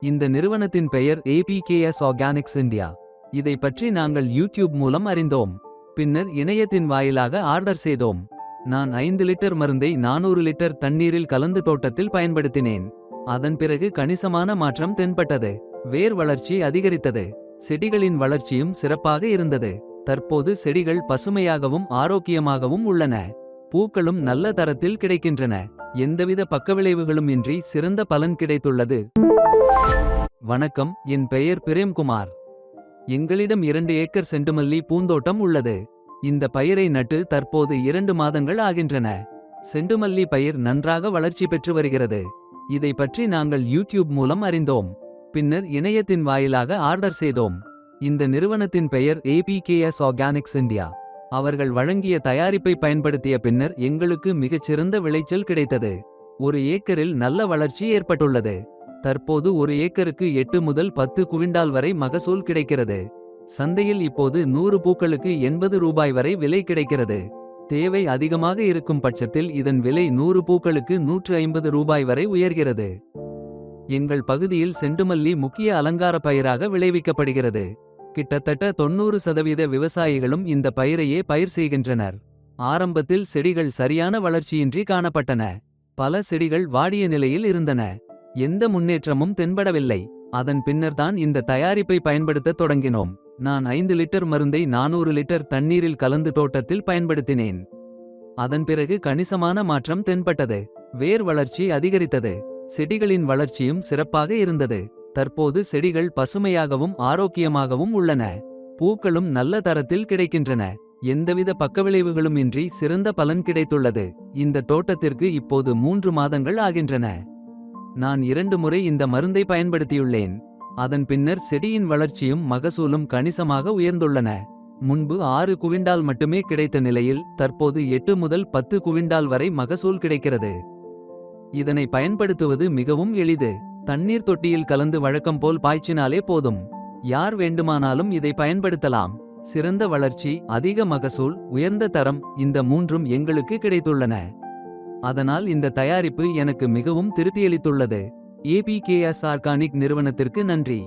இந்த நிறுவனத்தின் பெயர் APKS ஆர்கானிக்ஸ் இந்தியா. இதை பற்றி நாங்கள் யூடியூப் மூலம் அறிந்தோம். பின்னர் இணையத்தின் வாயிலாக ஆர்டர் செய்தோம். நான் 5 லிட்டர் மருந்தை 400 லிட்டர் தண்ணீரில் கலந்து தோட்டத்தில் பயன்படுத்தினேன். அதன் பிறகு கணிசமான மாற்றம் தென்பட்டது. வேர் வளர்ச்சி அதிகரித்தது. செடிகளின் வளர்ச்சியும் சிறப்பாக இருந்தது. தற்போது செடிகள் பசுமையாகவும் ஆரோக்கியமாகவும் உள்ளன. பூக்களும் நல்ல தரத்தில் கிடைக்கின்றன. எந்தவித பக்கவிளைவுகளும் இன்றி சிறந்த பலன் கிடைத்துள்ளது. வணக்கம், என் பெயர் பிரேம்குமார். எங்களிடம் 2 ஏக்கர் செண்டுமல்லி பூந்தோட்டம் உள்ளது. இந்த பயிரை நட்டு தற்போது 2 மாதங்கள் ஆகின்றன. செண்டுமல்லி பயிர் நன்றாக வளர்ச்சி பெற்று வருகிறது. இதை பற்றி நாங்கள் யூடியூப் மூலம் அறிந்தோம். பின்னர் இணையத்தின் வாயிலாக ஆர்டர் செய்தோம். இந்த நிறுவனத்தின் பெயர் APKS ஆர்கானிக்ஸ் இந்தியா. அவர்கள் வழங்கிய தயாரிப்பை பயன்படுத்திய பின்னர் எங்களுக்கு மிகச்சிறந்த விளைச்சல் கிடைத்தது. 1 ஏக்கரில் நல்ல வளர்ச்சி ஏற்பட்டுள்ளது. தற்போது 1 ஏக்கருக்கு 8 முதல் 10 குவிண்டால் வரை மகசூல் கிடைக்கிறது. சந்தையில் இப்போது 100 பூக்களுக்கு 80 ரூபாய் வரை விலை கிடைக்கிறது. தேவை அதிகமாக இருக்கும் பட்சத்தில் இதன் விலை 100 பூக்களுக்கு 150 ரூபாய் வரை உயர்கிறது. எங்கள் பகுதியில் செண்டுமல்லி முக்கிய அலங்கார பயிராக விளைவிக்கப்படுகிறது. கிட்டத்தட்ட 90% விவசாயிகளும் இந்த பயிரையே பயிர் செய்கின்றனர். ஆரம்பத்தில் செடிகள் சரியான வளர்ச்சியின்றி காணப்பட்டன. பல செடிகள் வாடிய நிலையில் இருந்தன. எந்த முன்னேற்றமும் தென்படவில்லை. அதன் பின்னர்தான் இந்த தயாரிப்பை பயன்படுத்த தொடங்கினோம். நான் 5 லிட்டர் மருந்தை 400 லிட்டர் தண்ணீரில் கலந்து தோட்டத்தில் பயன்படுத்தினேன். அதன் பிறகு கணிசமான மாற்றம் தென்பட்டது. வேர் வளர்ச்சி அதிகரித்தது. செடிகளின் வளர்ச்சியும் சிறப்பாக இருந்தது. தற்போது செடிகள் பசுமையாகவும் ஆரோக்கியமாகவும் உள்ளன. பூக்களும் நல்ல தரத்தில் கிடைக்கின்றன. எந்தவித பக்கவிளைவுகளும் இன்றி சிறந்த பலன் கிடைத்துள்ளது. இந்த தோட்டத்திற்கு இப்போது 3 மாதங்கள் ஆகின்றன. நான் 2 முறை இந்த மருந்தை பயன்படுத்தியுள்ளேன். அதன் பின்னர் செடியின் வளர்ச்சியும் மகசூலும் கணிசமாக உயர்ந்துள்ளன. முன்பு 6 குவிண்டால் மட்டுமே கிடைத்த நிலையில் தற்போது 8 முதல் 10 குவிண்டால் வரை மகசூல் கிடைக்கிறது. இதனை பயன்படுத்துவது மிகவும் எளிது. தண்ணீர் தொட்டியில் கலந்து வழக்கம் போல் பாய்ச்சினாலே போதும். யார் வேண்டுமானாலும் இதை பயன்படுத்தலாம். சிறந்த வளர்ச்சி, அதிக மகசூல், உயர்ந்த தரம், இந்த 3ம் எங்களுக்கு கிடைத்துள்ளன. அதனால் இந்த தயாரிப்பு எனக்கு மிகவும் திருப்தியளித்துள்ளது. APKS ஆர்கானிக் நிறுவனத்திற்கு நன்றி.